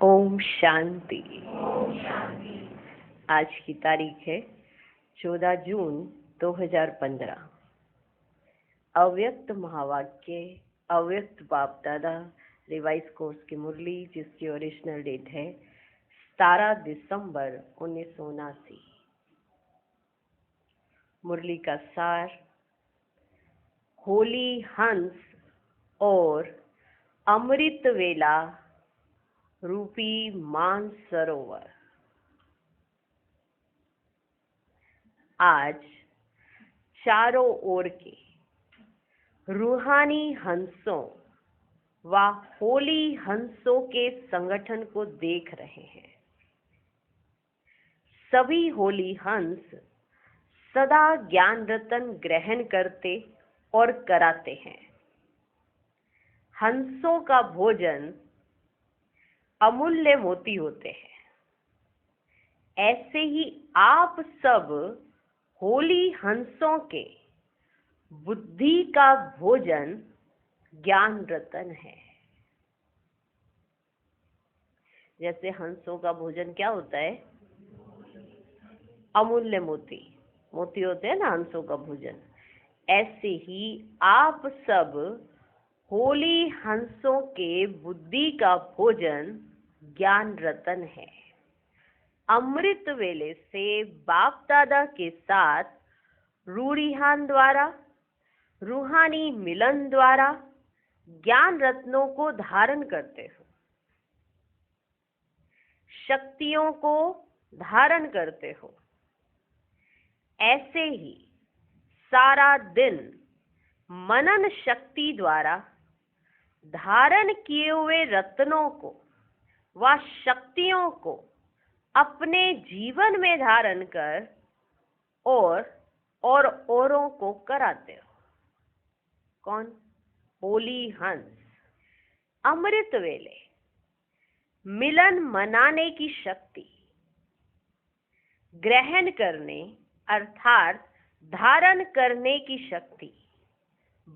ओम शांति। आज की तारीख है 14 जून 2015। अव्यक्त महावाक्य, अव्यक्त बाप दादा रिवाइज कोर्स की मुरली, जिसकी ओरिजिनल डेट है 17 दिसंबर 1979। मुरली का सार: होली हंस और अमृत वेला रूपी मानसरोवर। आज चारों ओर के रूहानी हंसों व होली हंसों के संगठन को देख रहे हैं। सभी होली हंस सदा ज्ञान रतन ग्रहण करते और कराते हैं। हंसों का भोजन अमूल्य मोती होते हैं। ऐसे ही आप सब होली हंसों के बुद्धि का भोजन ज्ञान रतन है। जैसे हंसों का भोजन क्या होता है? अमूल्य मोती। मोती होते हैं ना हंसों का भोजन। ऐसे ही आप सब होली हंसों के बुद्धि का भोजन ज्ञान रतन है। अमृत वेले से बाप दादा के साथ रूढ़िहान द्वारा, रूहानी मिलन द्वारा ज्ञान रत्नों को धारण करते हो, शक्तियों को धारण करते हो। ऐसे ही सारा दिन मनन शक्ति द्वारा धारण किए हुए रत्नों को व शक्तियों को अपने जीवन में धारण कर और औरों को कराते हो। कौन? होली हंस। अमृत वेले मिलन मनाने की शक्ति ग्रहण करने अर्थात धारण करने की शक्ति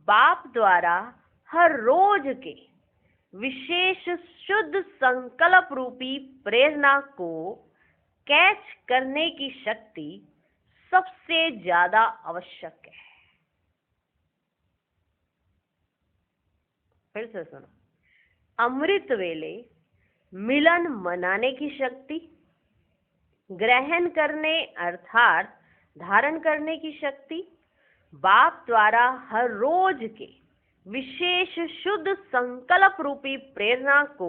बाप द्वारा हर रोज के विशेष शुद्ध संकल्प रूपी प्रेरणा को कैच करने की शक्ति सबसे ज्यादा आवश्यक है। फिर से सुनो। अमृत वेले मिलन मनाने की शक्ति ग्रहण करने अर्थात धारण करने की शक्ति बाप द्वारा हर रोज के विशेष शुद्ध संकल्प रूपी प्रेरणा को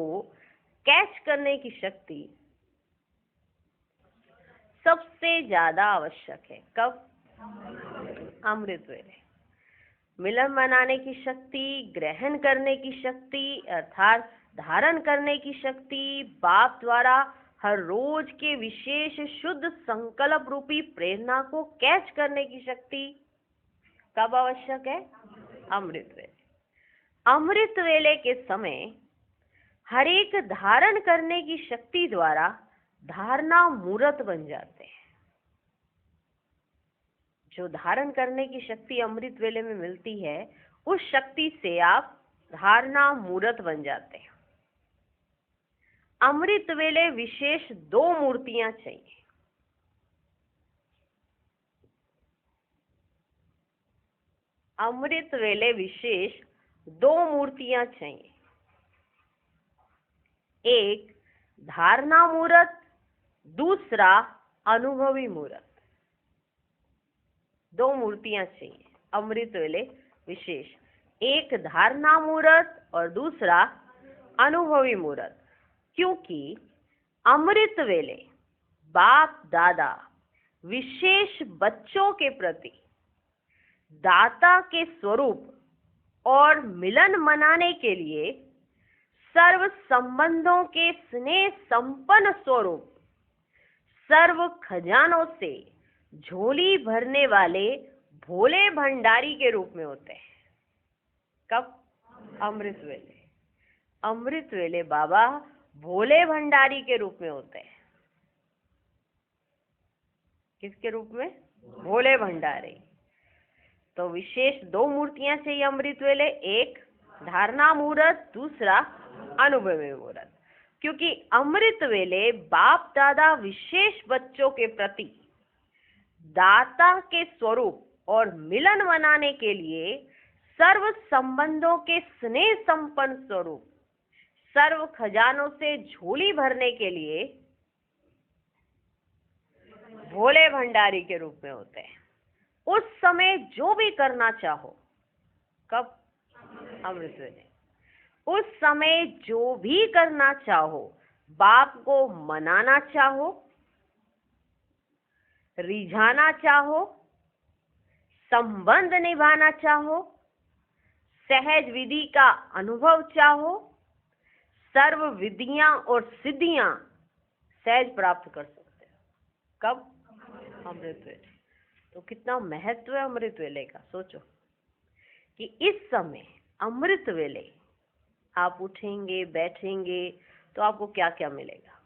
कैच करने की शक्ति सबसे ज्यादा आवश्यक है। कब? अमृत वेले। मिलन मनाने की शक्ति, ग्रहण करने की शक्ति अर्थात धारण करने की शक्ति बाप द्वारा हर रोज के विशेष शुद्ध संकल्प रूपी प्रेरणा को कैच करने की शक्ति कब आवश्यक है? अमृत वेले। अमृत वेले के समय हर एक धारण करने की शक्ति द्वारा धारणा मूर्त बन जाते हैं। जो धारण करने की शक्ति अमृत वेले में मिलती है, उस शक्ति से आप धारणा मूर्त बन जाते हैं। अमृत वेले विशेष 2 मूर्तियां चाहिए। अमृत वेले विशेष 2 मूर्तियां चाहिए। एक धारणा मूर्त, दूसरा अनुभवी मूर्त। 2 मूर्तियां चाहिए अमृत वेले विशेष। एक धारणा मूर्त और दूसरा अनुभवी मूर्त। क्योंकि अमृत वेले बाप दादा विशेष बच्चों के प्रति दाता के स्वरूप और मिलन मनाने के लिए सर्व संबंधों के स्नेह संपन्न स्वरूप सर्व खजानों से झोली भरने वाले भोले भंडारी के रूप में होते हैं। कब? अमृत वेले। अमृत वेले बाबा भोले भंडारी के रूप में होते हैं। किसके रूप में? भोले भंडारी। तो विशेष 2 मूर्तियां चाहिए अमृत वेले। एक धारणा मूर्त, दूसरा अनुभवी मूर्त। क्योंकि अमृत वेले बाप दादा विशेष बच्चों के प्रति दाता के स्वरूप और मिलन मनाने के लिए सर्व संबंधों के स्नेह संपन्न स्वरूप, सर्व खजानों से झोली भरने के लिए भोले भंडारी के रूप में होते हैं। उस समय जो भी करना चाहो, कब? अमृत वेले। उस समय जो भी करना चाहो, बाप को मनाना चाहो, रिझाना चाहो, संबंध निभाना चाहो, सहज विधि का अनुभव चाहो, सर्व विधियां और सिद्धियां सहज प्राप्त कर सकते हो। कब? अमृत वेले। तो कितना महत्व है अमृत वेले का। सोचो कि इस समय अमृत वेले आप उठेंगे, बैठेंगे तो आपको क्या क्या मिलेगा।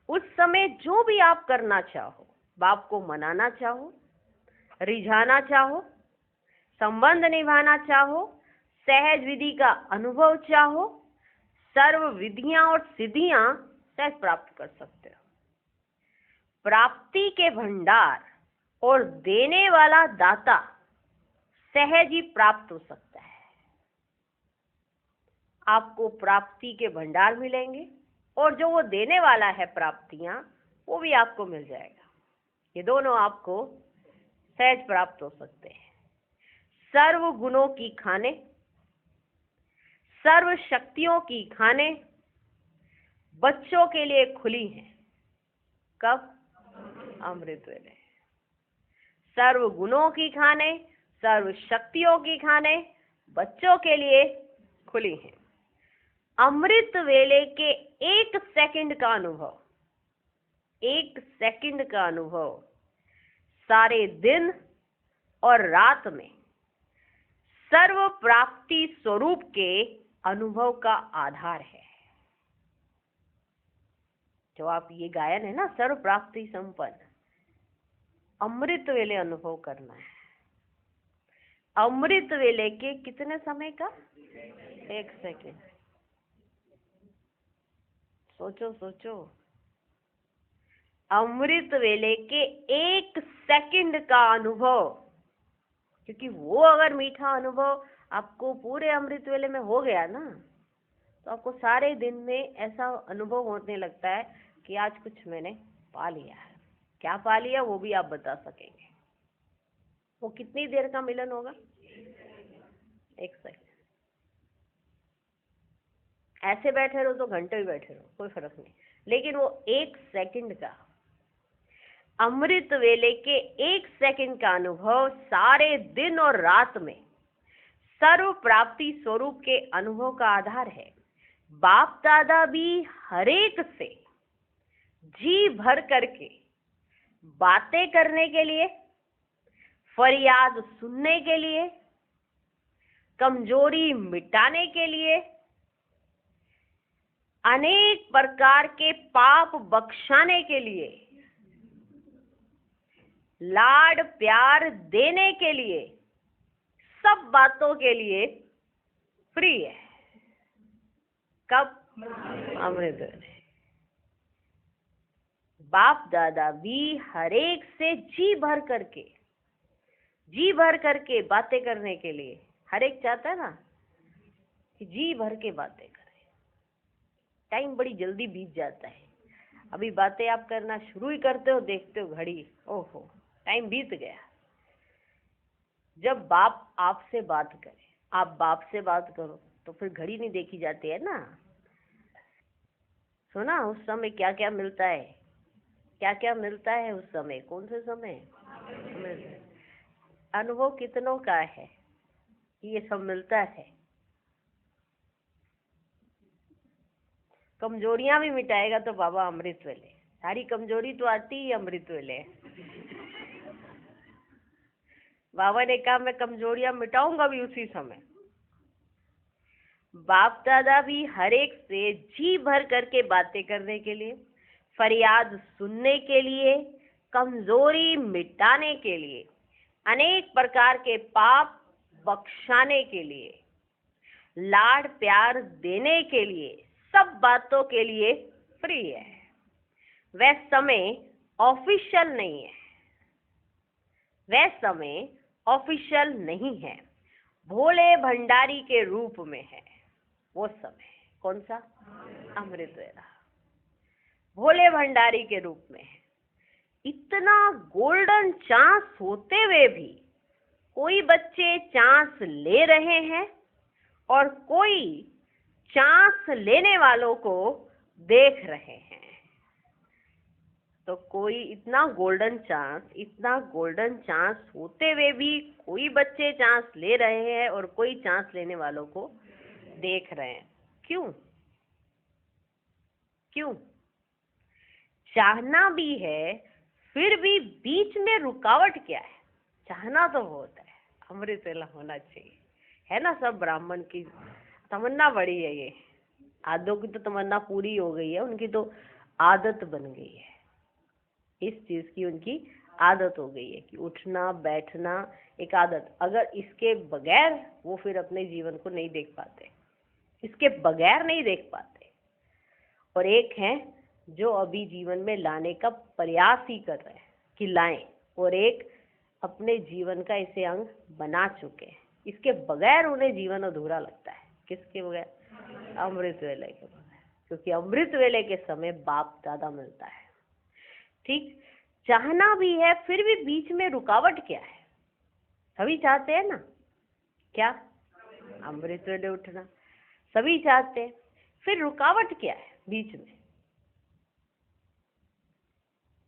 उस समय जो भी आप करना चाहो, बाप को मनाना चाहो, रिझाना चाहो, संबंध निभाना चाहो, सहज विधि का अनुभव चाहो, सर्व विधियां और सिद्धियां सहज प्राप्त कर सकते हो। प्राप्ति के भंडार और देने वाला दाता सहज ही प्राप्त हो सकता है। आपको प्राप्ति के भंडार मिलेंगे और जो वो देने वाला है प्राप्तियां, वो भी आपको मिल जाएगा। ये दोनों आपको सहज प्राप्त हो सकते हैं। सर्व गुणों की खाने, सर्व शक्तियों की खाने बच्चों के लिए खुली हैं। कब? अमृत वेले। सर्व गुणों की खाने, सर्व शक्तियों की खाने बच्चों के लिए खुली हैं। अमृत वेले के एक सेकंड का अनुभव, एक सेकंड का अनुभव सारे दिन और रात में सर्व प्राप्ति स्वरूप के अनुभव का आधार है। जो आप ये गायन है ना, सर्व प्राप्ति संपन्न, अमृत वेले अनुभव करना है। अमृत वेले के कितने समय का? एक सेकंड। सोचो सोचो, अमृत वेले के एक सेकंड का अनुभव, क्योंकि वो अगर मीठा अनुभव आपको पूरे अमृत वेले में हो गया ना, तो आपको सारे दिन में ऐसा अनुभव होने लगता है कि आज कुछ मैंने पा लिया है। क्या पा लिया वो भी आप बता सकेंगे। वो कितनी देर का मिलन होगा? एक सेकंड। ऐसे बैठे रहो तो घंटे ही बैठे रहो, कोई फर्क नहीं, लेकिन वो एक सेकंड का, अमृत वेले के एक सेकंड का अनुभव सारे दिन और रात में सर्व प्राप्ति स्वरूप के अनुभव का आधार है। बाप दादा भी हरेक से जी भर करके बातें करने के लिए, फरियाद सुनने के लिए, कमजोरी मिटाने के लिए, अनेक प्रकार के पाप बख्शाने के लिए, लाड प्यार देने के लिए, सब बातों के लिए फ्री है। कब? अमृत वेले। बाप दादा भी हरेक से जी भर करके बातें करने के लिए, हरेक चाहता है ना कि जी भर के बातें करें। टाइम बड़ी जल्दी बीत जाता है। अभी बातें आप करना शुरू ही करते हो, देखते हो घड़ी, ओहो टाइम बीत गया। जब बाप आपसे बात करे, आप बाप से बात करो, तो फिर घड़ी नहीं देखी जाती है ना। सुना उस समय क्या क्या मिलता है, क्या क्या मिलता है उस समय? कौन से समय? अनुभव कितनों का है कि ये सब मिलता है? कमजोरियां भी मिटाएगा तो बाबा अमृत वेले। सारी कमजोरी तो आती ही अमृत वेले। बाबा ने कहा मैं कमजोरियां मिटाऊंगा भी उसी समय। बाप दादा भी हरेक से जी भर करके बातें करने के लिए, फरियाद सुनने के लिए, कमजोरी मिटाने के लिए, अनेक प्रकार के पाप बख्शाने के लिए, लाड प्यार देने के लिए, सब बातों के लिए फ्री है। वह समय ऑफिशियल नहीं है, वह समय ऑफिशियल नहीं है, भोले भंडारी के रूप में है वो समय। कौन सा? अमृत वेला भोले भंडारी के रूप में है। इतना गोल्डन चांस होते हुए भी कोई बच्चे चांस ले रहे हैं और कोई चांस लेने वालों को देख रहे हैं। तो कोई इतना गोल्डन चांस होते हुए भी कोई बच्चे चांस ले रहे हैं और कोई चांस लेने वालों को देख रहे हैं। क्यों? चाहना भी है फिर भी बीच में रुकावट क्या है? चाहना तो बहुत है, अमृत वेला होना चाहिए, है ना। सब ब्राह्मण की तमन्ना बड़ी है। ये आधों की तो तमन्ना पूरी हो गई है, उनकी तो आदत बन गई है। इस चीज की उनकी आदत हो गई है कि उठना बैठना एक आदत। अगर इसके बगैर वो फिर अपने जीवन को नहीं देख पाते, इसके बगैर नहीं देख पाते। और एक है जो अभी जीवन में लाने का प्रयास ही कर रहे हैं कि लाएं, और एक अपने जीवन का इसे अंग बना चुके हैं। इसके बगैर उन्हें जीवन अधूरा लगता है। किसके बगैर? अमृत वेले के बगैर, क्योंकि अमृत वेले के समय बाप दादा मिलता है। ठीक, चाहना भी है फिर भी बीच में रुकावट क्या है? सभी चाहते हैं ना, क्या? अमृत वेले उठना सभी चाहते हैं, फिर रुकावट क्या है बीच में?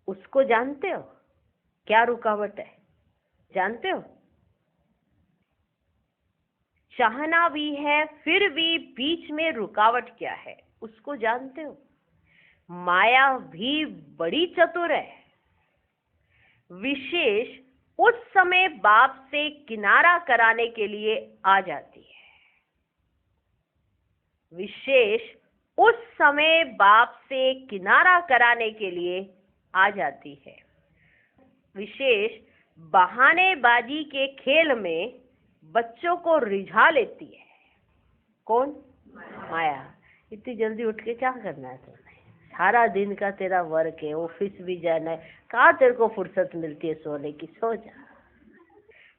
उसको जानते हो क्या रुकावट है? जानते हो? चाहना भी है फिर भी बीच में रुकावट क्या है, उसको जानते हो? माया भी बड़ी चतुर है। विशेष उस समय बाप से किनारा कराने के लिए आ जाती है। विशेष उस समय बाप से किनारा कराने के लिए आ जाती है। विशेष बहानेबाजी के खेल में बच्चों को रिझा लेती है। कौन? माया। इतनी जल्दी उठ के क्या करना है तुमने? सारा दिन का तेरा वर्क है, ऑफिस भी जाना है, कहाँ तेरे को फुर्सत मिलती है सोने की? सो जा।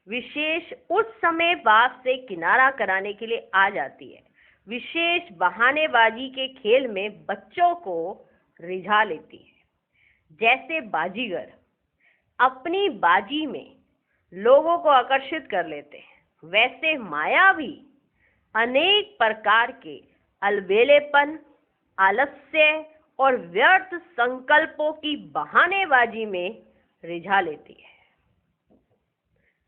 विशेष उस समय बाप से किनारा कराने के लिए आ जाती है। विशेष बहानेबाजी के खेल में बच्चों को रिझा लेती है। जैसे बाजीगर अपनी बाजी में लोगों को आकर्षित कर लेते हैं, वैसे माया भी अनेक प्रकार के अलबेलेपन, आलस्य और व्यर्थ संकल्पों की बहानेबाजी में रिझा लेती है।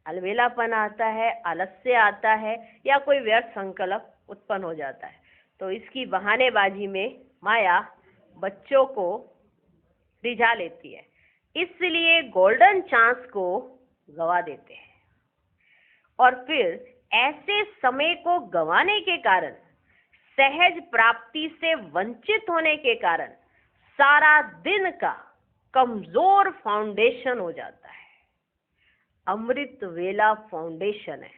अलबेलापन आता है, आलस्य आता है, या कोई व्यर्थ संकल्प उत्पन्न हो जाता है, तो इसकी बहानेबाजी में माया बच्चों को रिझा लेती है। इसलिए गोल्डन चांस को गवा देते हैं, और फिर ऐसे समय को गंवाने के कारण, सहज प्राप्ति से वंचित होने के कारण सारा दिन का कमजोर फाउंडेशन हो जाता है। अमृत वेला फाउंडेशन है,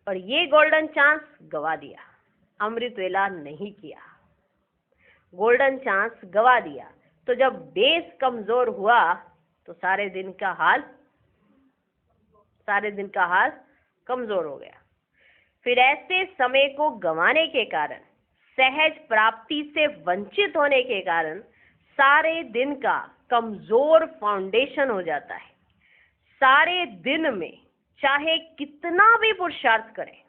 और ये गोल्डन चांस गवा दिया, अमृत वेला नहीं किया, गोल्डन चांस गवा दिया। तो जब बेस कमजोर हुआ तो सारे दिन का हाल कमजोर हो गया। फिर ऐसे समय को गंवाने के कारण, सहज प्राप्ति से वंचित होने के कारण सारे दिन का कमजोर फाउंडेशन हो जाता है। सारे दिन में चाहे कितना भी पुरुषार्थ करें,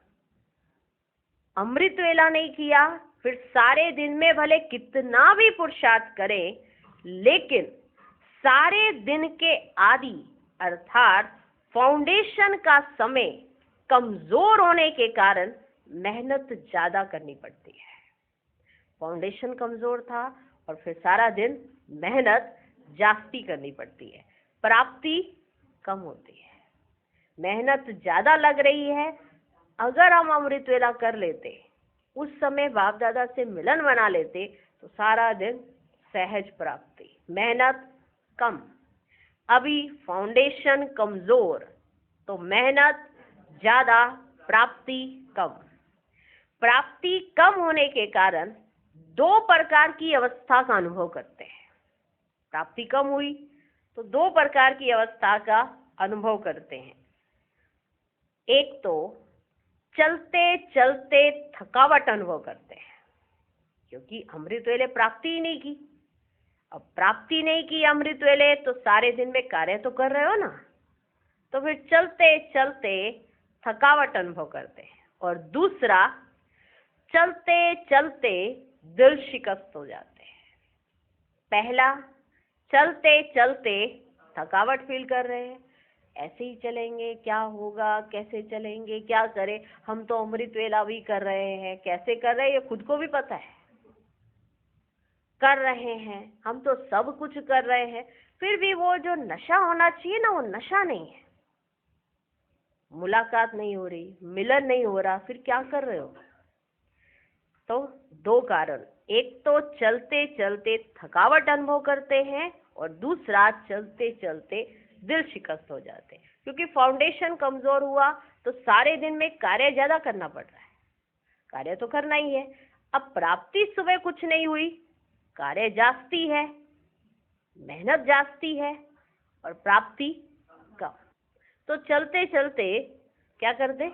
अमृत वेला नहीं किया, फिर सारे दिन में भले कितना भी पुरुषार्थ करें, लेकिन सारे दिन के आदि अर्थात फाउंडेशन का समय कमजोर होने के कारण मेहनत ज्यादा करनी पड़ती है। फाउंडेशन कमजोर था और फिर सारा दिन मेहनत जास्ती करनी पड़ती है, प्राप्ति कम होती है, मेहनत ज्यादा लग रही है। अगर हम अमृत वेला कर लेते, उस समय बाप दादा से मिलन बना लेते, तो सारा दिन सहज प्राप्ति, मेहनत कम। अभी फाउंडेशन कमजोर, तो मेहनत ज्यादा, प्राप्ति कम। प्राप्ति कम होने के कारण दो प्रकार की अवस्था का अनुभव करते हैं। प्राप्ति कम हुई तो दो प्रकार की अवस्था का अनुभव करते हैं। एक तो चलते चलते थकावट अनुभव करते हैं, क्योंकि अमृत वेले प्राप्ति ही नहीं की। अब प्राप्ति नहीं की अमृत वेले तो सारे दिन में कार्य तो कर रहे हो ना, तो फिर चलते चलते थकावट अनुभव करते हैं। और दूसरा, चलते चलते दिल शिकस्त हो जाते हैं। पहला, चलते चलते थकावट फील कर रहे हैं, ऐसे ही चलेंगे, क्या होगा, कैसे चलेंगे, क्या करें, हम तो अमृत वेला भी कर रहे हैं, कैसे कर रहे हैं ये खुद को भी पता है, कर रहे हैं, हम तो सब कुछ कर रहे हैं, फिर भी वो जो नशा होना चाहिए ना, वो नशा नहीं है। मुलाकात नहीं हो रही, मिलन नहीं हो रहा, फिर क्या कर रहे हो? तो दो कारण, एक तो चलते चलते थकावट अनुभव करते हैं और दूसरा चलते चलते दिल शिकस्त हो जाते हैं, क्योंकि फाउंडेशन कमजोर हुआ तो सारे दिन में कार्य ज्यादा करना पड़ रहा है। कार्य तो करना ही है। अब प्राप्ति सुबह कुछ नहीं हुई, कार्य जास्ती है, मेहनत जास्ती है और प्राप्ति कम, तो चलते चलते क्या करते,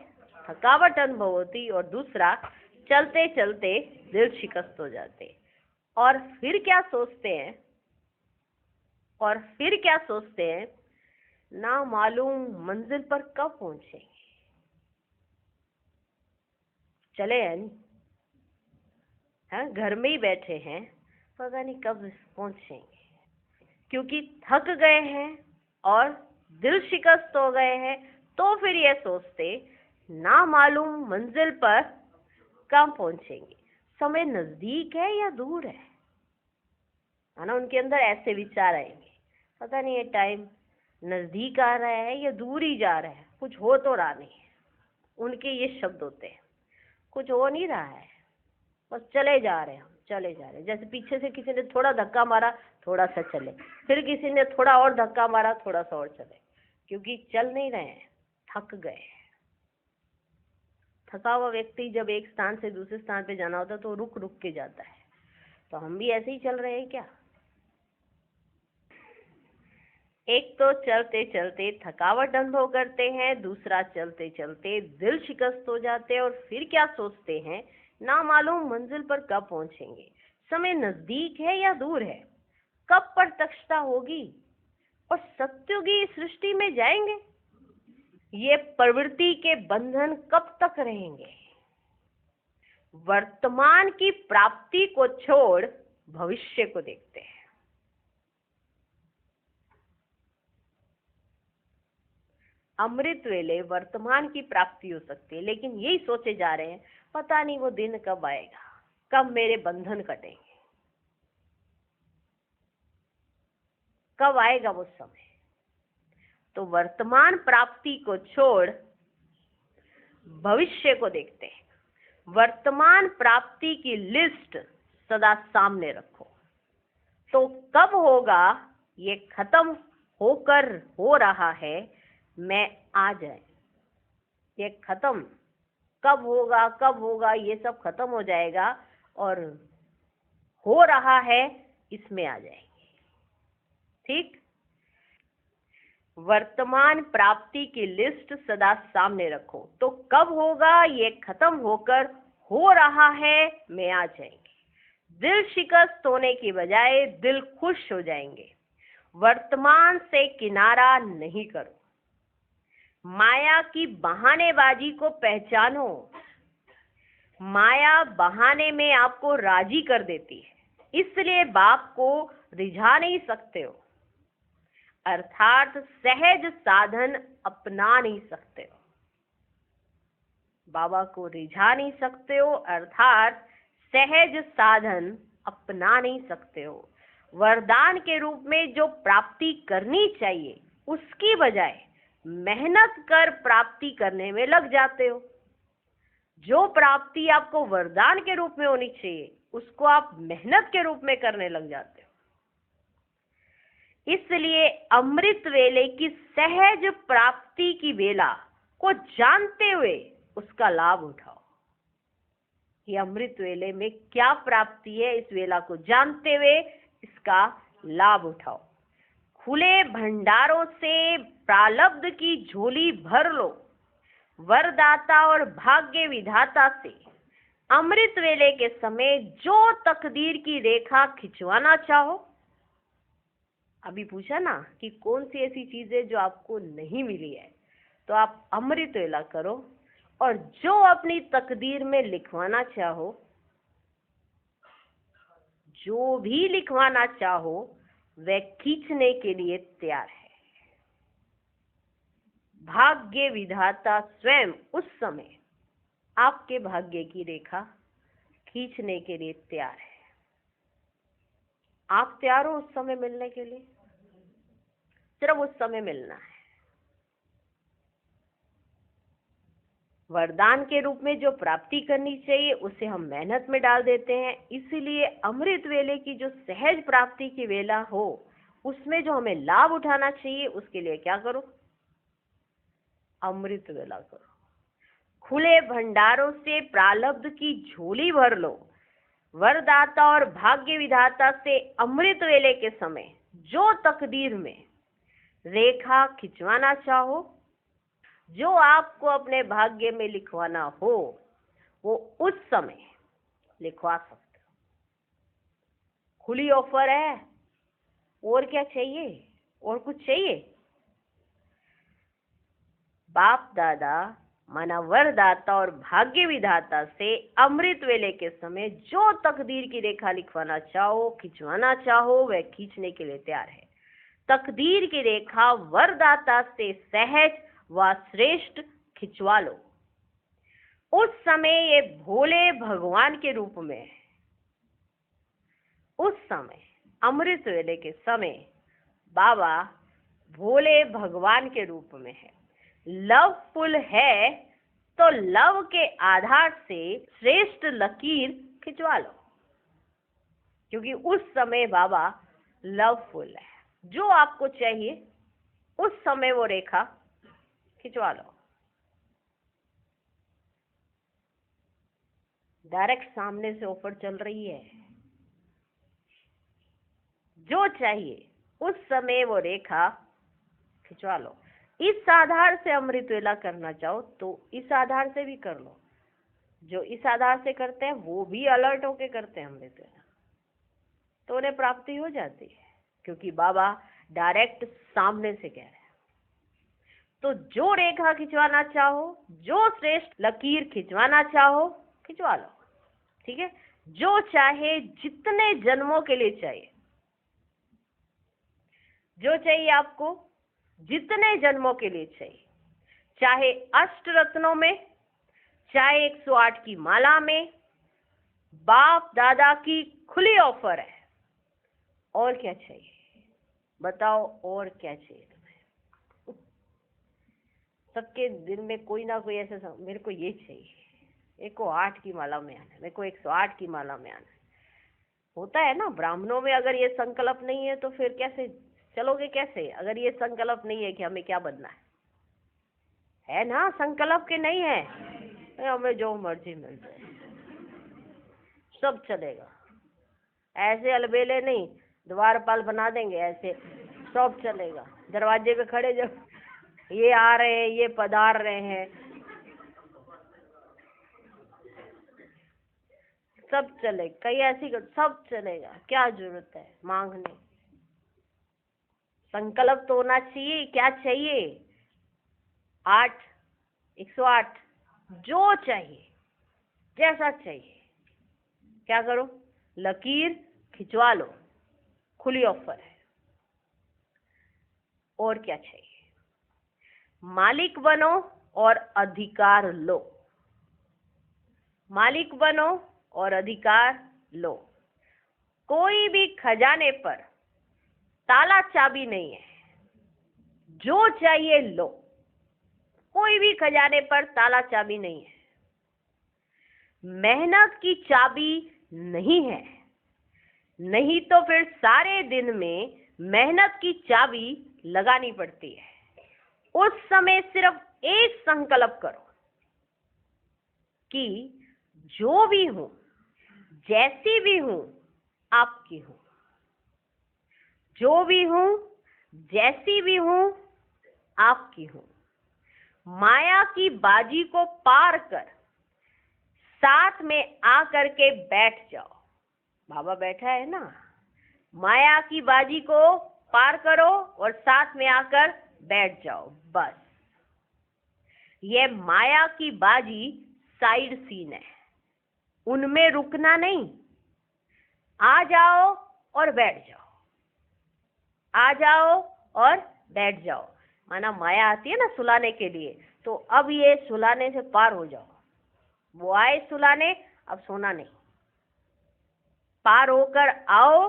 थकावट अनुभव होती और दूसरा चलते चलते दिल शिकस्त हो जाते। और फिर क्या सोचते हैं, ना मालूम मंजिल पर कब पहुंचेंगे। चले हैं नहीं, हाँ, घर में ही बैठे हैं, पता नहीं कब पहुंचेंगे, क्योंकि थक गए हैं और दिल शिकस्त हो गए हैं। तो फिर ये सोचते ना मालूम मंजिल पर कब पहुंचेंगे, समय नजदीक है या दूर है ना। उनके अंदर ऐसे विचार आएंगे, पता नहीं ये टाइम नजदीक आ रहा है या दूर ही जा रहा है, कुछ हो तो रहा नहीं है। उनके ये शब्द होते हैं, कुछ हो नहीं रहा है, बस चले जा रहे हैं, चले जा रहे हैं। जैसे पीछे से किसी ने थोड़ा धक्का मारा, थोड़ा सा चले, फिर किसी ने थोड़ा और धक्का मारा, थोड़ा सा और चले, क्योंकि चल नहीं रहे हैं, थक गए हैं। थका हुआ व्यक्ति जब एक स्थान से दूसरे स्थान पे जाना होता है तो रुक रुक के जाता है। तो हम भी ऐसे ही चल रहे हैं क्या? एक तो चलते चलते थकावट अनुभव करते हैं, दूसरा चलते चलते दिल शिकस्त हो जाते हैं और फिर क्या सोचते हैं, ना मालूम मंजिल पर कब पहुंचेंगे, समय नजदीक है या दूर है, कब प्रत्यक्षता होगी और सत्युगी सृष्टि में जाएंगे, ये प्रवृत्ति के बंधन कब तक रहेंगे। वर्तमान की प्राप्ति को छोड़ भविष्य को देखते हैं। अमृत वेले वर्तमान की प्राप्ति हो सकती है, लेकिन यही सोचे जा रहे हैं पता नहीं वो दिन कब आएगा, कब मेरे बंधन कटेंगे, कब आएगा वो समय। तो वर्तमान प्राप्ति को छोड़ भविष्य को देखते हैं। वर्तमान प्राप्ति की लिस्ट सदा सामने रखो, तो कब होगा ये खत्म होकर हो रहा है, मैं आ जाए, ये खत्म कब होगा ये सब खत्म हो जाएगा और हो रहा है इसमें आ जाएंगे। ठीक, वर्तमान प्राप्ति की लिस्ट सदा सामने रखो, तो कब होगा ये खत्म होकर हो रहा है, मैं आ जाएंगे। दिल शिकस्त होने की बजाय दिल खुश हो जाएंगे। वर्तमान से किनारा नहीं करो, माया की बहानेबाजी को पहचानो। माया बहाने में आपको राजी कर देती है, इसलिए बाप को रिझा नहीं सकते हो, अर्थात सहज साधन अपना नहीं सकते हो। बाबा को रिझा नहीं सकते हो, अर्थात सहज साधन अपना नहीं सकते हो। वरदान के रूप में जो प्राप्ति करनी चाहिए उसकी बजाय मेहनत कर प्राप्ति करने में लग जाते हो। जो प्राप्ति आपको वरदान के रूप में होनी चाहिए उसको आप मेहनत के रूप में करने लग जाते हो। इसलिए अमृत वेले की सहज प्राप्ति की वेला को जानते हुए उसका लाभ उठाओ। कि अमृत वेले में क्या प्राप्ति है, इस वेला को जानते हुए इसका लाभ उठाओ। खुले भंडारों से प्रारब्ध की झोली भर लो, वरदाता और भाग्य विधाता से अमृत वेले के समय जो तकदीर की रेखा खिंचवाना चाहो। अभी पूछा ना कि कौन सी ऐसी चीज है जो आपको नहीं मिली है, तो आप अमृत वेला करो और जो अपनी तकदीर में लिखवाना चाहो, जो भी लिखवाना चाहो वह खींचने के लिए तैयार है। भाग्य विधाता स्वयं उस समय आपके भाग्य की रेखा खींचने के लिए तैयार है। आप तैयार हो उस समय मिलने के लिए? सिर्फ उस समय मिलना है। वरदान के रूप में जो प्राप्ति करनी चाहिए उसे हम मेहनत में डाल देते हैं। इसीलिए अमृत वेले की जो सहज प्राप्ति की वेला हो, उसमें जो हमें लाभ उठाना चाहिए, उसके लिए क्या करो? अमृत वेला करो। खुले भंडारों से प्रारब्ध की झोली भर लो, वरदाता और भाग्य विधाता से अमृत वेले के समय जो तकदीर में रेखा खिंचवाना चाहो, जो आपको अपने भाग्य में लिखवाना हो, वो उस समय लिखवा सकते हो। खुली ऑफर है। और क्या चाहिए? और कुछ चाहिए? बाप दादा माना वरदाता और भाग्य विधाता से अमृत वेले के समय जो तकदीर की रेखा लिखवाना चाहो, खिंचवाना चाहो, वह खींचने के लिए तैयार है। तकदीर की रेखा वरदाता से सहज व श्रेष्ठ खिंचवा लो। उस समय ये भोले भगवान के रूप में है। उस समय अमृत वेले के समय बाबा भोले भगवान के रूप में है। लवफुल है तो लव के आधार से श्रेष्ठ लकीर खिंचवा लो, क्योंकि उस समय बाबा लवफुल है। जो आपको चाहिए उस समय वो रेखा खिंचवा लो। डायरेक्ट सामने से ऑफर चल रही है। जो चाहिए उस समय वो रेखा खिंचवा लो। इस आधार से अमृत वेला करना चाहो तो इस आधार से भी कर लो। जो इस आधार से करते हैं वो भी अलर्ट होके करते हैं अमृत वेला, तो उन्हें प्राप्ति हो जाती है, क्योंकि बाबा डायरेक्ट सामने से कह रहे हैं। तो जो रेखा खिंचवाना चाहो, जो श्रेष्ठ लकीर खिंचवाना चाहो, खिंचवा लो। ठीक है? जो चाहे, जितने जन्मों के लिए चाहिए, जो चाहिए आपको, जितने जन्मों के लिए चाहिए, चाहे अष्ट रत्नों में, चाहे 108 की माला में, बाप दादा की खुली ऑफर है। और क्या चाहिए बताओ? और क्या चाहिए तुम्हें? सबके दिल में कोई ना कोई ऐसा, मेरे को ये चाहिए, 108 की माला में आना, मेरे को 108 की माला में आना। होता है ना, ब्राह्मणों में अगर ये संकल्प नहीं है तो फिर कैसे चलोगे? कैसे? अगर ये संकल्प नहीं है कि हमें क्या बनना है ना? संकल्प के नहीं है, हमें जो मर्जी मिल जाए सब चलेगा। ऐसे अलबेले नहीं, द्वारपाल बना देंगे, ऐसे सब चलेगा। दरवाजे पे खड़े जब ये आ रहे हैं, ये पधार रहे हैं, सब चलेगा। कहीं ऐसी सब चलेगा। क्या जरूरत है मांगने? संकल्प तो होना चाहिए। क्या चाहिए? 8, 108, जो चाहिए, जैसा चाहिए, क्या करो? लकीर खिंचवा लो। खुली ऑफर है। और क्या चाहिए? मालिक बनो और अधिकार लो। मालिक बनो और अधिकार लो। कोई भी खजाने पर ताला चाबी नहीं है। जो चाहिए लो। कोई भी खजाने पर ताला चाबी नहीं है। मेहनत की चाबी नहीं है, नहीं तो फिर सारे दिन में मेहनत की चाबी लगानी पड़ती है। उस समय सिर्फ एक संकल्प करो कि जो भी हूं, जैसी भी हूं, आपकी हूं। जो भी हूं, जैसी भी हूं, आपकी हूं। माया की बाजी को पार कर साथ में आकर के बैठ जाओ। बाबा बैठा है ना। माया की बाजी को पार करो और साथ में आकर बैठ जाओ। बस ये माया की बाजी साइड सीन है, उनमें रुकना नहीं। आ जाओ और बैठ जाओ, आ जाओ और बैठ जाओ। माना माया आती है ना सुलाने के लिए, तो अब ये सुलाने से पार हो जाओ। वो आए सुलाने, अब सोना नहीं। पार होकर आओ,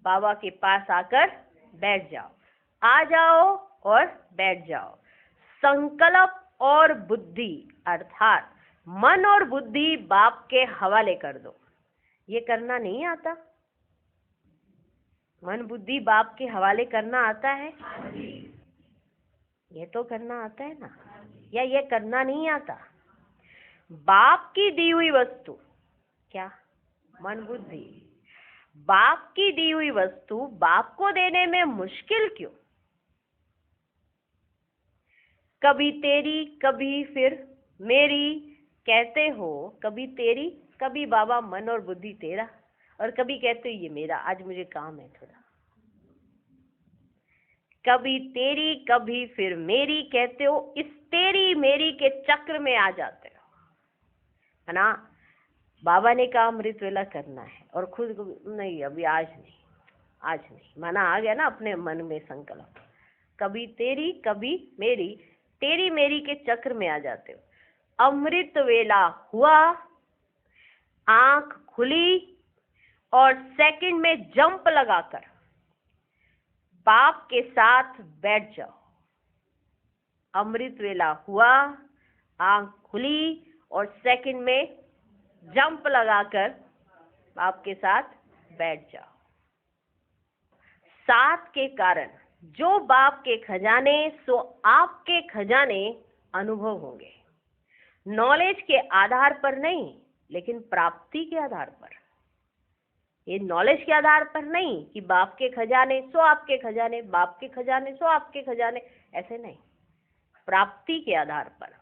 बाबा के पास आकर बैठ जाओ। आ जाओ और बैठ जाओ। संकल्प और बुद्धि अर्थात मन और बुद्धि बाप के हवाले कर दो। ये करना नहीं आता? मन बुद्धि बाप के हवाले करना आता है? ये तो करना आता है ना, या ये करना नहीं आता? बाप की दी हुई वस्तु क्या? मन बुद्धि। बाप की दी हुई वस्तु बाप को देने में मुश्किल क्यों? कभी तेरी कभी फिर मेरी कहते हो, कभी तेरी कभी बाबा मन और बुद्धि तेरा, और कभी कहते हो ये मेरा, आज मुझे काम है थोड़ा। कभी तेरी कभी फिर मेरी कहते हो, इस तेरी मेरी के चक्र में आ जाते हो, है ना। बाबा ने कहा अमृत वेला करना है और खुद को नहीं, अभी आज नहीं, आज नहीं। माना आ गया ना अपने मन में संकल्प। कभी तेरी कभी मेरी, तेरी मेरी के चक्र में आ जाते हो। अमृत वेला हुआ, आंख खुली और सेकंड में जंप लगाकर बाप के साथ बैठ जाओ। अमृत वेला हुआ, आंख खुली और सेकंड में जंप लगाकर बाप के साथ बैठ जाओ। साथ के कारण जो बाप के खजाने सो आपके खजाने अनुभव होंगे। नॉलेज के आधार पर नहीं, लेकिन प्राप्ति के आधार पर। ये नॉलेज के आधार पर नहीं कि बाप के खजाने सो आपके खजाने, बाप के खजाने सो आपके खजाने, ऐसे नहीं। प्राप्ति के आधार पर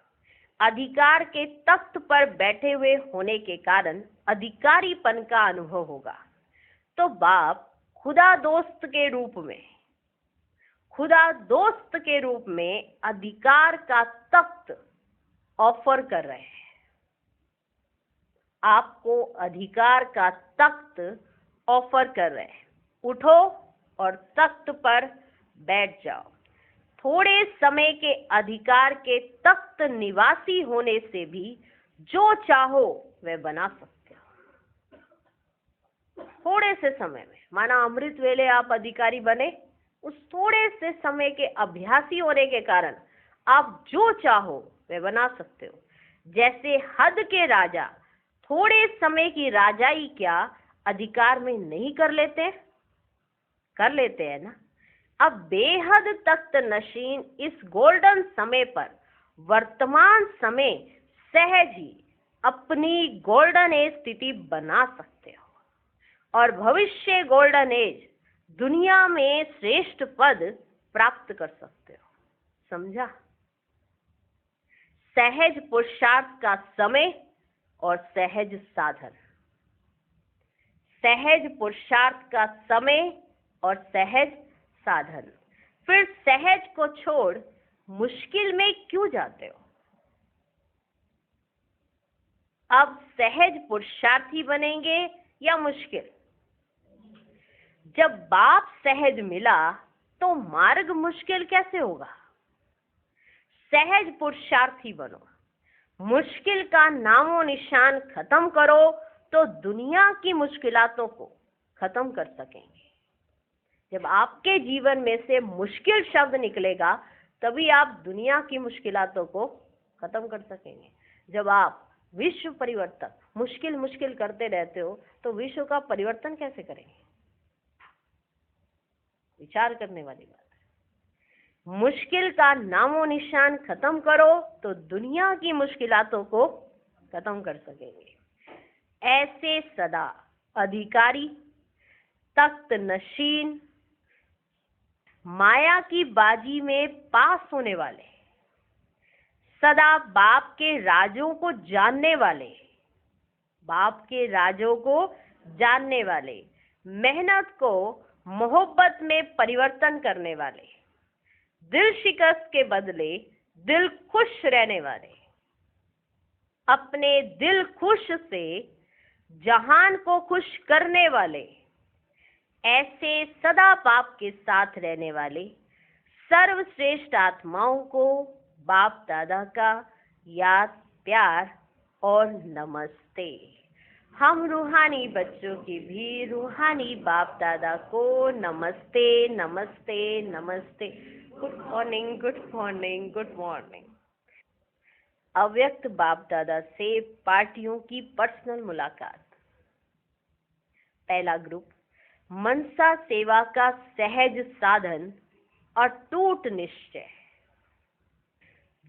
अधिकार के तख्त पर बैठे हुए होने के कारण अधिकारीपन का अनुभव होगा। तो बाप खुदा दोस्त के रूप में, खुदा दोस्त के रूप में अधिकार का तख्त ऑफर कर रहे हैं। आपको अधिकार का तख्त ऑफर कर रहे हैं। उठो और तख्त पर बैठ जाओ। थोड़े समय के अधिकार के तख्त निवासी होने से भी जो चाहो वह बना सकते हो। थोड़े से समय में, माना अमृत वेले आप अधिकारी बने, उस थोड़े से समय के अभ्यासी होने के कारण आप जो चाहो वह बना सकते हो। जैसे हद के राजा थोड़े समय की राजाई क्या अधिकार में नहीं कर लेते? कर लेते हैं ना। अब बेहद तख्त नशीन इस गोल्डन समय पर वर्तमान समय सहज ही अपनी गोल्डन एज स्थिति बना सकते हो और भविष्य गोल्डन एज दुनिया में श्रेष्ठ पद प्राप्त कर सकते हो। समझा? सहज पुरुषार्थ का समय और सहज साधन। सहज पुरुषार्थ का समय और सहज साधन। फिर सहज को छोड़ मुश्किल में क्यों जाते हो? अब सहज पुरुषार्थी बनेंगे या मुश्किल? जब बाप सहज मिला तो मार्ग मुश्किल कैसे होगा? सहज पुरुषार्थी बनो, मुश्किल का नामो निशान खत्म करो तो दुनिया की मुश्किलातों को खत्म कर सकेंगे। जब आपके जीवन में से मुश्किल शब्द निकलेगा तभी आप दुनिया की मुश्किलातों को खत्म कर सकेंगे। जब आप विश्व परिवर्तन मुश्किल मुश्किल करते रहते हो तो विश्व का परिवर्तन कैसे करेंगे? विचार करने वाली बात है। मुश्किल का नामो निशान खत्म करो तो दुनिया की मुश्किलातों को खत्म कर सकेंगे। ऐसे सदा अधिकारी, तख्त नशीन, माया की बाजी में पास होने वाले, सदा बाप के राजों को जानने वाले, बाप के राजों को जानने वाले, मेहनत को मोहब्बत में परिवर्तन करने वाले, दिल शिकस्त के बदले दिल खुश रहने वाले, अपने दिल खुश से जहान को खुश करने वाले, ऐसे सदा बाप के साथ रहने वाले सर्वश्रेष्ठ आत्माओं को बाप दादा का याद, प्यार और नमस्ते। हम रूहानी बच्चों की भी रूहानी बाप दादा को नमस्ते नमस्ते नमस्ते। Good morning, good morning, good morning. अव्यक्त बाप दादा से पार्टियों की पर्सनल मुलाकात। पहला ग्रुप, मनसा सेवा का सहज साधन और टूट निश्चय।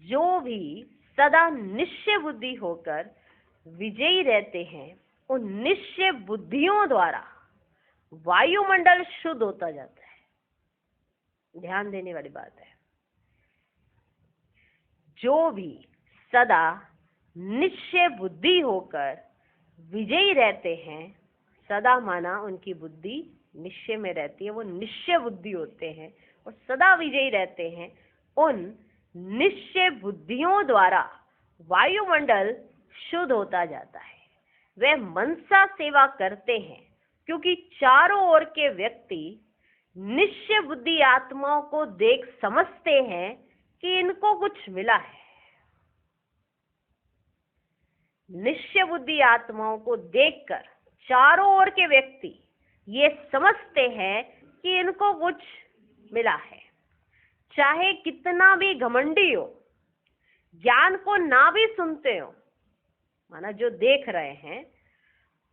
जो भी सदा निश्चय बुद्धि होकर विजयी रहते हैं, उन निश्चय बुद्धियों द्वारा वायुमंडल शुद्ध होता जाता है। ध्यान देने वाली बात है। जो भी सदा निश्चय बुद्धि होकर विजयी रहते हैं, सदा माना उनकी बुद्धि निश्चय में रहती है, वो निश्चय बुद्धि होते हैं और सदा विजयी रहते हैं। उन निश्चय बुद्धियों द्वारा वायुमंडल शुद्ध होता जाता है। वे मनसा सेवा करते हैं क्योंकि चारों ओर के व्यक्ति निश्चय बुद्धि आत्माओं को देख समझते हैं कि इनको कुछ मिला है। निश्चय बुद्धि आत्माओं को देखकर चारों ओर के व्यक्ति ये समझते हैं कि इनको कुछ मिला है। चाहे कितना भी घमंडी हो, ज्ञान को ना भी सुनते हो, माना जो देख रहे हैं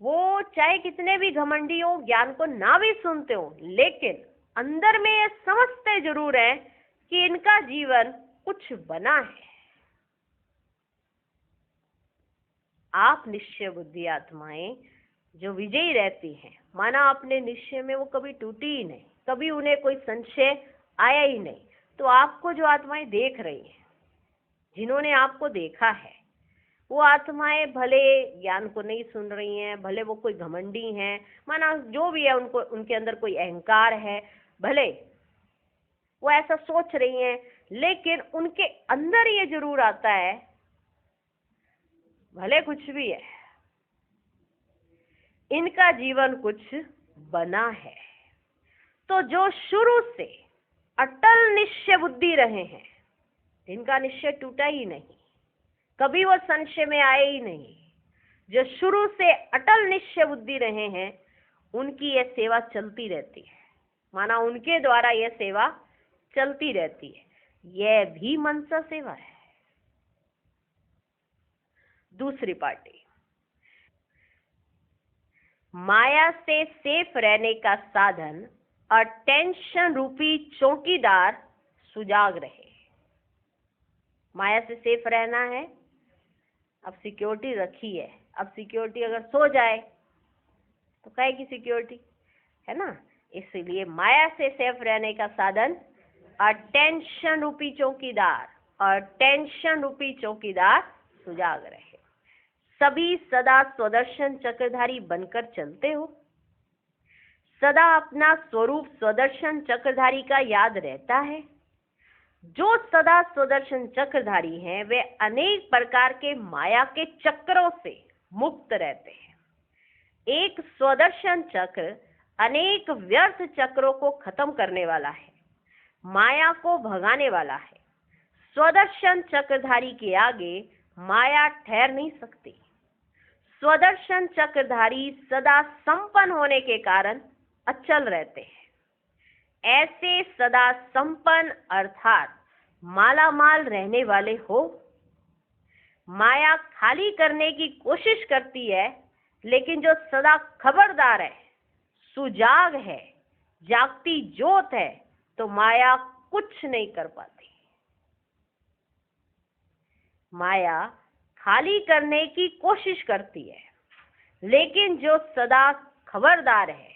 वो चाहे कितने भी घमंडी हो, ज्ञान को ना भी सुनते हो, लेकिन अंदर में ये समझते जरूर है कि इनका जीवन कुछ बना है। आप निश्चय बुद्धि आत्माएं जो विजयी रहती हैं, माना अपने निश्चय में वो कभी टूटी ही नहीं, कभी उन्हें कोई संशय आया ही नहीं, तो आपको जो आत्माएं देख रही हैं, जिन्होंने आपको देखा है, वो आत्माएं भले ज्ञान को नहीं सुन रही हैं, भले वो कोई घमंडी हैं, माना जो भी है, उनको उनके अंदर कोई अहंकार है, भले वो ऐसा सोच रही हैं, लेकिन उनके अंदर ये जरूर आता है, भले कुछ भी है, इनका जीवन कुछ बना है। तो जो शुरू से अटल निश्चय बुद्धि रहे हैं, इनका निश्चय टूटा ही नहीं, कभी वो संशय में आए ही नहीं, जो शुरू से अटल निश्चय बुद्धि रहे हैं, उनकी यह सेवा चलती रहती है, माना उनके द्वारा यह सेवा चलती रहती है। यह भी मनसा सेवा है। दूसरी पार्टी, माया से सेफ रहने का साधन और टेंशन रूपी चौकीदार सुजाग रहे। माया से सेफ रहना है, अब सिक्योरिटी रखी है, अब सिक्योरिटी अगर सो जाए तो कहेगी सिक्योरिटी, है ना। इसलिए माया से सेफ रहने का साधन और टेंशन रूपी चौकीदार, और टेंशन रूपी चौकीदार सुजाग रहे। सभी सदा स्वदर्शन चक्रधारी बनकर चलते हो, सदा अपना स्वरूप स्वदर्शन चक्रधारी का याद रहता है। जो सदा स्वदर्शन चक्रधारी हैं, वे अनेक प्रकार के माया के चक्रों से मुक्त रहते हैं। एक स्वदर्शन चक्र अनेक व्यर्थ चक्रों को खत्म करने वाला है, माया को भगाने वाला है। स्वदर्शन चक्रधारी के आगे माया ठहर नहीं सकती। स्वदर्शन चक्रधारी सदा संपन्न होने के कारण अचल रहते हैं। ऐसे सदा संपन्न अर्थात मालामाल रहने वाले हो। माया खाली करने की कोशिश करती है, लेकिन जो सदा खबरदार है, सुजाग है, जागती ज्योत है, तो माया कुछ नहीं कर पाती। माया खाली करने की कोशिश करती है, लेकिन जो सदा खबरदार है,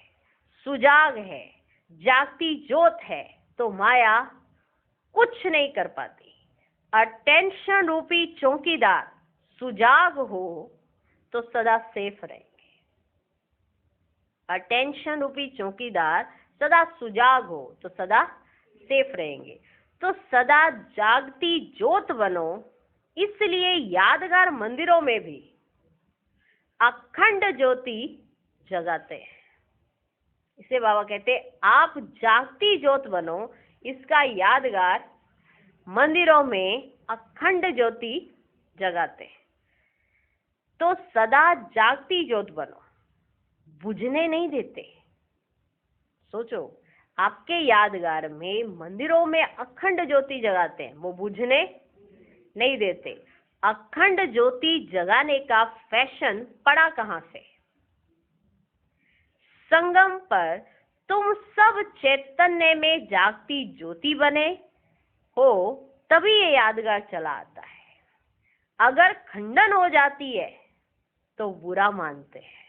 सुजाग है, जागती ज्योत है, तो माया कुछ नहीं कर पाती। अटेंशन रूपी चौकीदार सुजाग हो तो सदा सेफ रहेंगे। अटेंशन रूपी चौकीदार सदा सुजाग हो तो सदा सेफ रहेंगे। तो सदा जागती ज्योत बनो, इसलिए यादगार मंदिरों में भी अखंड ज्योति जगाते हैं। इसे बाबा कहते हैं आप जागती ज्योत बनो, इसका यादगार मंदिरों में अखंड ज्योति जगाते हैं। तो सदा जागती ज्योत बनो, बुझने नहीं देते। सोचो, आपके यादगार में मंदिरों में अखंड ज्योति जगाते हैं, वो बुझने नहीं देते। अखंड ज्योति जगाने का फैशन पड़ा कहां से? संगम पर तुम सब चैतन्य में जागती ज्योति बने हो, तभी ये यादगार चला आता है। अगर खंडन हो जाती है तो बुरा मानते हैं,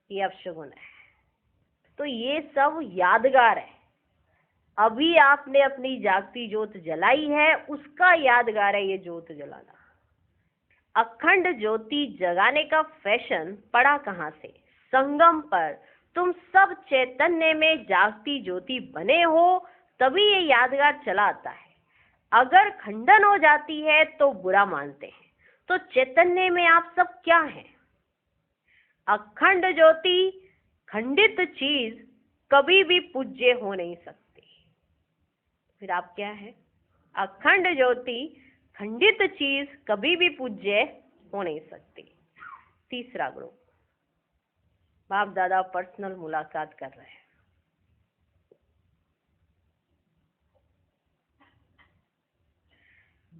ये अपशगुन है। तो ये सब यादगार है। अभी आपने अपनी जागती ज्योत जलाई है, उसका यादगार है ये ज्योत जलाना। अखंड ज्योति जगाने का फैशन पड़ा कहां से? संगम पर तुम सब चैतन्य में जागती ज्योति बने हो, तभी ये यादगार चला आता है। अगर खंडन हो जाती है तो बुरा मानते हैं। तो चैतन्य में आप सब क्या हैं? अखंड ज्योति खंडित चीज कभी भी पूज्य हो नहीं सकती। फिर आप क्या है? अखंड ज्योति खंडित चीज कभी भी पूज्य हो नहीं सकती। तीसरा ग्रुप, बाप दादा पर्सनल मुलाकात कर रहे हैं।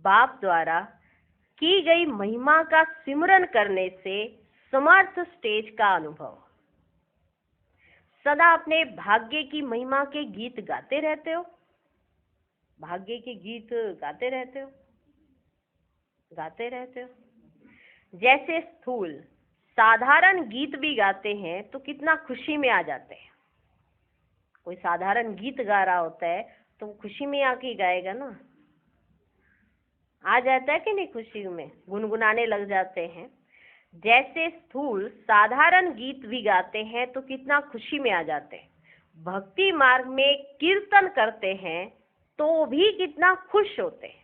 बाप द्वारा की गई महिमा का सिमरन करने से समर्थ स्टेज का अनुभव। सदा अपने भाग्य की महिमा के गीत गाते रहते हो? भाग्य के गीत गाते रहते हो? गाते रहते हो। जैसे स्थूल साधारण गीत भी गाते हैं तो कितना खुशी में आ जाते हैं। कोई साधारण गीत गा रहा होता है तो खुशी में आके गाएगा ना, आ जाता है कि नहीं? खुशी में गुनगुनाने लग जाते हैं। जैसे स्थूल साधारण गीत भी गाते हैं तो कितना खुशी में आ जाते हैं। भक्ति मार्ग में कीर्तन करते हैं तो भी कितना खुश होते हैं।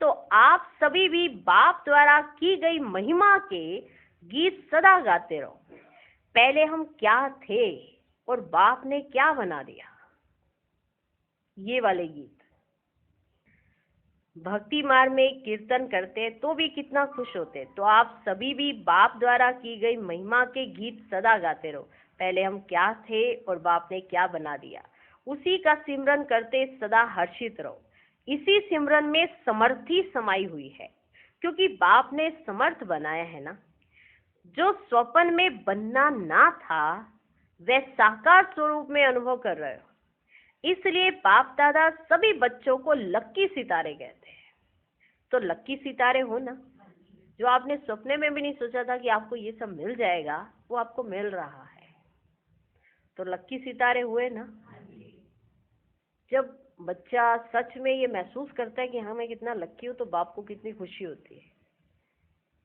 तो आप सभी भी बाप द्वारा की गई महिमा के गीत सदा गाते रहो। पहले हम क्या थे और बाप ने क्या बना दिया, ये वाले गीत। भक्ति मार्ग में कीर्तन करते तो भी कितना खुश होते। तो आप सभी भी बाप द्वारा की गई महिमा के गीत सदा गाते रहो। पहले हम क्या थे और बाप ने क्या बना दिया, उसी का सिमरन करते सदा हर्षित रहो। इसी सिमरन में समर्थी समाई हुई है, क्योंकि बाप ने समर्थ बनाया है ना। जो स्वप्न में बनना ना था वह साकार स्वरूप में अनुभव कर रहे हो। इसलिए बाप दादा सभी बच्चों को लक्की सितारे कहते हैं। तो लक्की सितारे हो ना, जो आपने सपने में भी नहीं सोचा था कि आपको ये सब मिल जाएगा, वो आपको मिल रहा है। तो लक्की सितारे हुए ना। जब बच्चा सच में ये महसूस करता है कि हाँ मैं कितना लक्की हूँ, तो बाप को कितनी खुशी होती है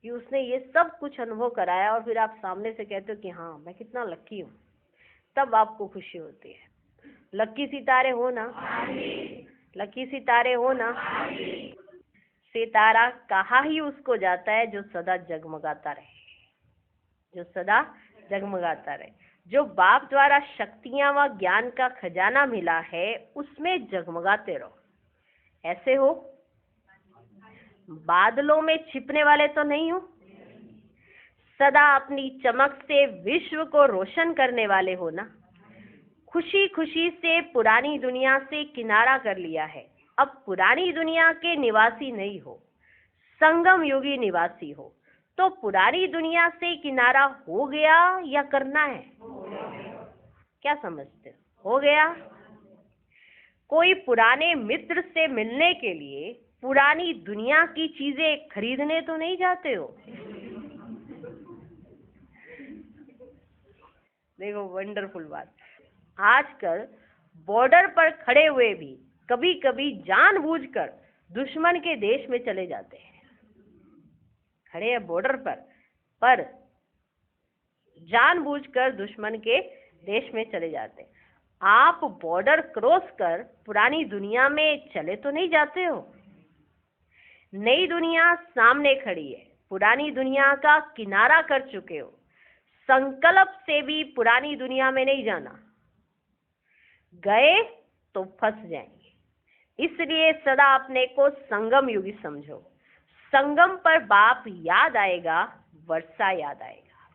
कि उसने ये सब कुछ अनुभव कराया। और फिर आप सामने से कहते हो कि हाँ मैं कितना लक्की हूँ, तब आपको खुशी होती है। लक्की सितारे हो ना, लक्की सितारे हो ना। सितारा कहा ही उसको जाता है जो सदा जगमगाता रहे, जो सदा जगमगाता रहे। जो बाप द्वारा शक्तियां व ज्ञान का खजाना मिला है उसमें जगमगाते रहो। ऐसे हो, बादलों में छिपने वाले तो नहीं हो। सदा अपनी चमक से विश्व को रोशन करने वाले हो ना। खुशी खुशी से पुरानी दुनिया से किनारा कर लिया है। अब पुरानी दुनिया के निवासी नहीं हो, संगम युगी निवासी हो। तो पुरानी दुनिया से किनारा हो गया या करना है? क्या समझते हो गया? कोई पुराने मित्र से मिलने के लिए पुरानी दुनिया की चीजें खरीदने तो नहीं जाते हो। देखो वंडरफुल बात। आजकल बॉर्डर पर खड़े हुए भी कभी कभी जानबूझकर दुश्मन के देश में चले जाते हैं। खड़े हैं बॉर्डर पर जानबूझकर दुश्मन के देश में चले जाते हैं। आप बॉर्डर क्रॉस कर पुरानी दुनिया में चले तो नहीं जाते हो। नई दुनिया सामने खड़ी है, पुरानी दुनिया का किनारा कर चुके हो। संकल्प से भी पुरानी दुनिया में नहीं जाना, गए तो फंस जाएंगे। इसलिए सदा अपने को संगम युगी समझो। संगम पर बाप याद आएगा, वर्षा याद आएगा।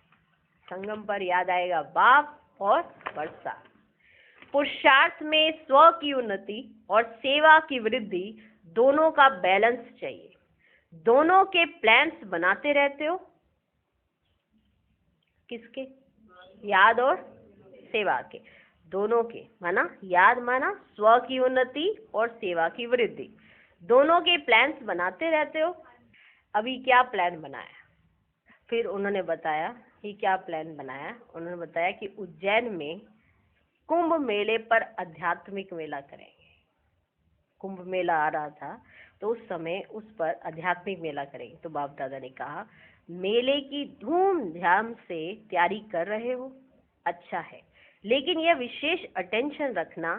संगम पर याद आएगा बाप और वर्षा। पुरुषार्थ में स्व की उन्नति और सेवा की वृद्धि दोनों का बैलेंस चाहिए। दोनों के प्लान्स बनाते रहते हो। किसके? याद और सेवा के, दोनों के। माना याद, माना स्व की उन्नति और सेवा की वृद्धि, दोनों के प्लान्स बनाते रहते हो। अभी क्या प्लान बनाया? फिर उन्होंने बताया कि क्या प्लान बनाया। उन्होंने बताया कि उज्जैन में कुंभ मेले पर आध्यात्मिक मेला करेंगे। कुंभ मेला आ रहा था तो उस समय उस पर आध्यात्मिक मेला करेंगे। तो बाप दादा ने कहा मेले की धूमधाम से तैयारी कर रहे हो, अच्छा है, लेकिन यह विशेष अटेंशन रखना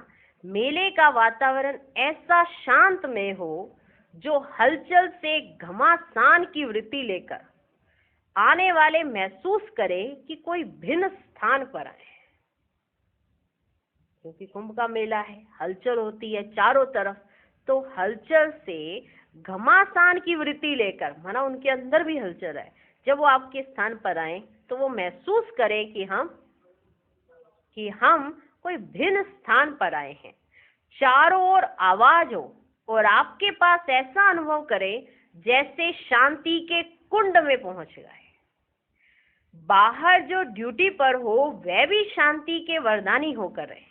मेले का वातावरण ऐसा शांतमय हो जो हलचल से घमासान की वृत्ति लेकर आने वाले महसूस करें कि कोई भिन्न स्थान पर आए। क्योंकि कुंभ का मेला है, हलचल होती है चारों तरफ, तो हलचल से घमासान की वृत्ति लेकर, माना उनके अंदर भी हलचल है, जब वो आपके स्थान पर आए तो वो महसूस करें कि हम कोई भिन्न स्थान पर आए हैं। चारों ओर आवाज हो और आपके पास ऐसा अनुभव करें जैसे शांति के कुंड में पहुंच गए। बाहर जो ड्यूटी पर हो वह भी शांति के वरदानी होकर रहे।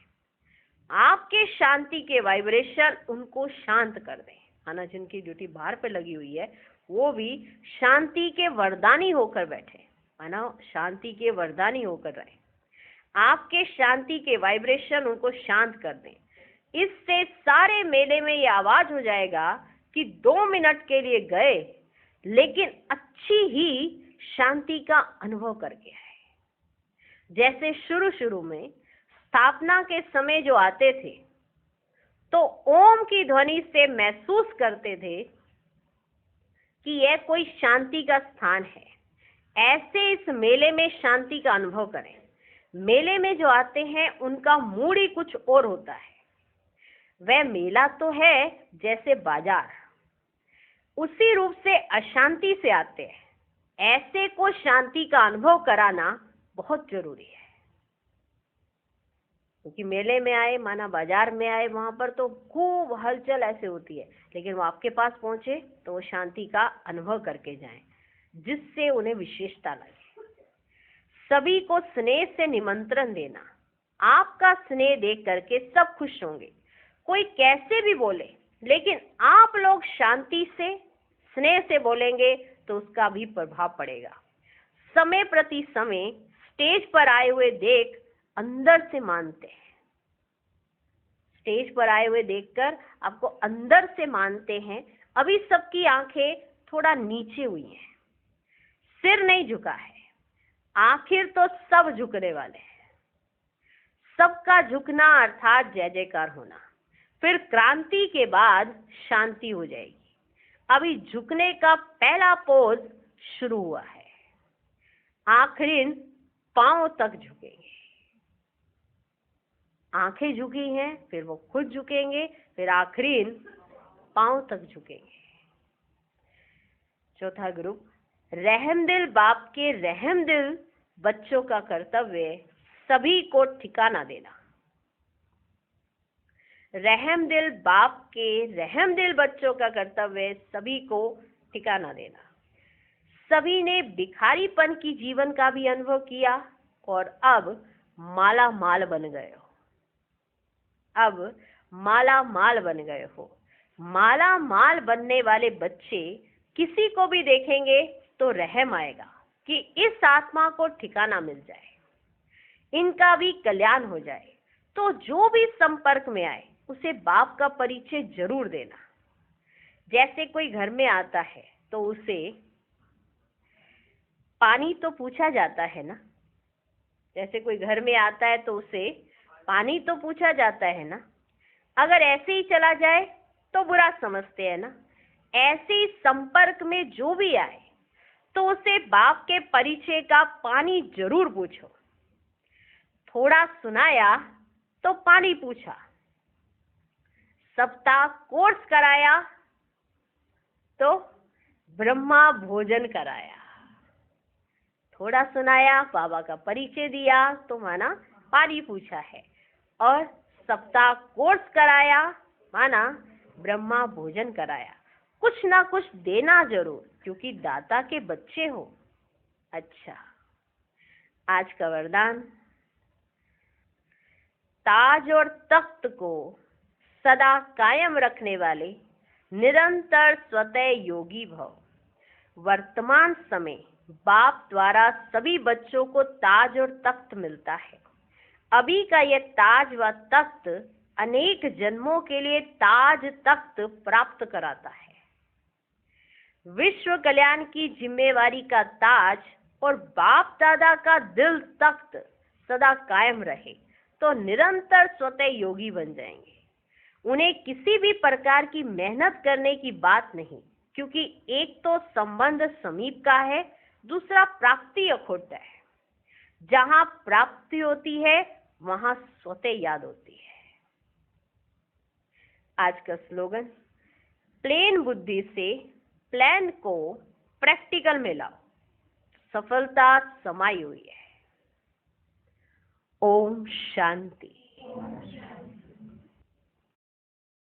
आपके शांति के वाइब्रेशन उनको शांत कर दें। माना जिनकी ड्यूटी बाहर पे लगी हुई है वो भी शांति के वरदानी होकर बैठे, माना शांति के वरदानी होकर रहे। आपके शांति के वाइब्रेशन उनको शांत कर दें। इससे सारे मेले में ये आवाज हो जाएगा कि 2 मिनट के लिए गए लेकिन अच्छी ही शांति का अनुभव करके आए। जैसे शुरू में स्थापना के समय जो आते थे तो ओम की ध्वनि से महसूस करते थे कि यह कोई शांति का स्थान है। ऐसे इस मेले में शांति का अनुभव करें। मेले में जो आते हैं उनका मूड ही कुछ और होता है। वह मेला तो है जैसे बाजार, उसी रूप से अशांति से आते हैं। ऐसे को शांति का अनुभव कराना बहुत जरूरी है। क्योंकि मेले में आए, माना बाजार में आए, वहां पर तो खूब हलचल ऐसे होती है, लेकिन वो आपके पास पहुंचे तो वो शांति का अनुभव करके जाएं, जिससे उन्हें विशेषता लगे। सभी को स्नेह से निमंत्रण देना। आपका स्नेह देख करके सब खुश होंगे। कोई कैसे भी बोले, लेकिन आप लोग शांति से स्नेह से बोलेंगे तो उसका भी प्रभाव पड़ेगा। समय प्रति समय स्टेज पर आए हुए देख अंदर से मानते हैं। स्टेज पर आए हुए देखकर आपको अंदर से मानते हैं। अभी सबकी आंखें थोड़ा नीचे हुई हैं, सिर नहीं झुका है। आखिर तो सब झुकने वाले हैं। सबका झुकना अर्थात जय जयकार होना। फिर क्रांति के बाद शांति हो जाएगी। अभी झुकने का पहला पोज शुरू हुआ है। आखिरीन पांव तक झुकेंगे। आंखें झुकी हैं, फिर वो खुद झुकेंगे, फिर आखिरीन पांव तक झुकेंगे। चौथा ग्रुप, रहमदिल बाप के रहमदिल बच्चों का कर्तव्य सभी को ठिकाना देना। रहमदिल बाप के रहमदिल बच्चों का कर्तव्य सभी को ठिकाना देना। सभी ने भिखारीपन की जीवन का भी अनुभव किया और अब माला माल बन गए हो। अब माला माल बन गए हो। माला माल बनने वाले बच्चे किसी को भी देखेंगे तो रहम आएगा कि इस आत्मा को ठिकाना मिल जाए। इनका भी कल्याण हो जाए। तो जो भी संपर्क में आए उसे बाप का परिचय जरूर देना। जैसे कोई घर में आता है तो उसे पानी तो पूछा जाता है ना, जैसे कोई घर में आता है तो उसे पानी तो पूछा जाता है ना। अगर ऐसे ही चला जाए तो बुरा समझते हैं ना। ऐसे ही संपर्क में जो भी आए तो उसे बाप के परिचय का पानी जरूर पूछो। थोड़ा सुनाया तो पानी पूछा, सप्ताह कोर्स कराया तो ब्रह्मा भोजन कराया। थोड़ा सुनाया, बाबा का परिचय दिया तो माना पानी पूछा है, और सप्ताह कोर्स कराया माना ब्रह्मा भोजन कराया। कुछ ना कुछ देना जरूर, क्योंकि दाता के बच्चे हो। अच्छा, आज का वरदान, ताज और तख्त को सदा कायम रखने वाले निरंतर स्वतः योगी भव। वर्तमान समय बाप द्वारा सभी बच्चों को ताज और तख्त मिलता है। अभी का यह ताज व तख्त अनेक जन्मों के लिए ताज तख्त प्राप्त कराता है। विश्व कल्याण की जिम्मेवारी का ताज और बाप दादा का दिल तख्त सदा कायम रहे तो निरंतर स्वतः योगी बन जाएंगे। उन्हें किसी भी प्रकार की मेहनत करने की बात नहीं, क्योंकि एक तो संबंध समीप का है, दूसरा प्राप्ति अखोट है। जहां प्राप्ति होती है वहां स्वतः याद होती है। आज का स्लोगन, प्लेन बुद्धि से प्लान को प्रैक्टिकल में लाओ, सफलता समाई हुई है। ओम शांति।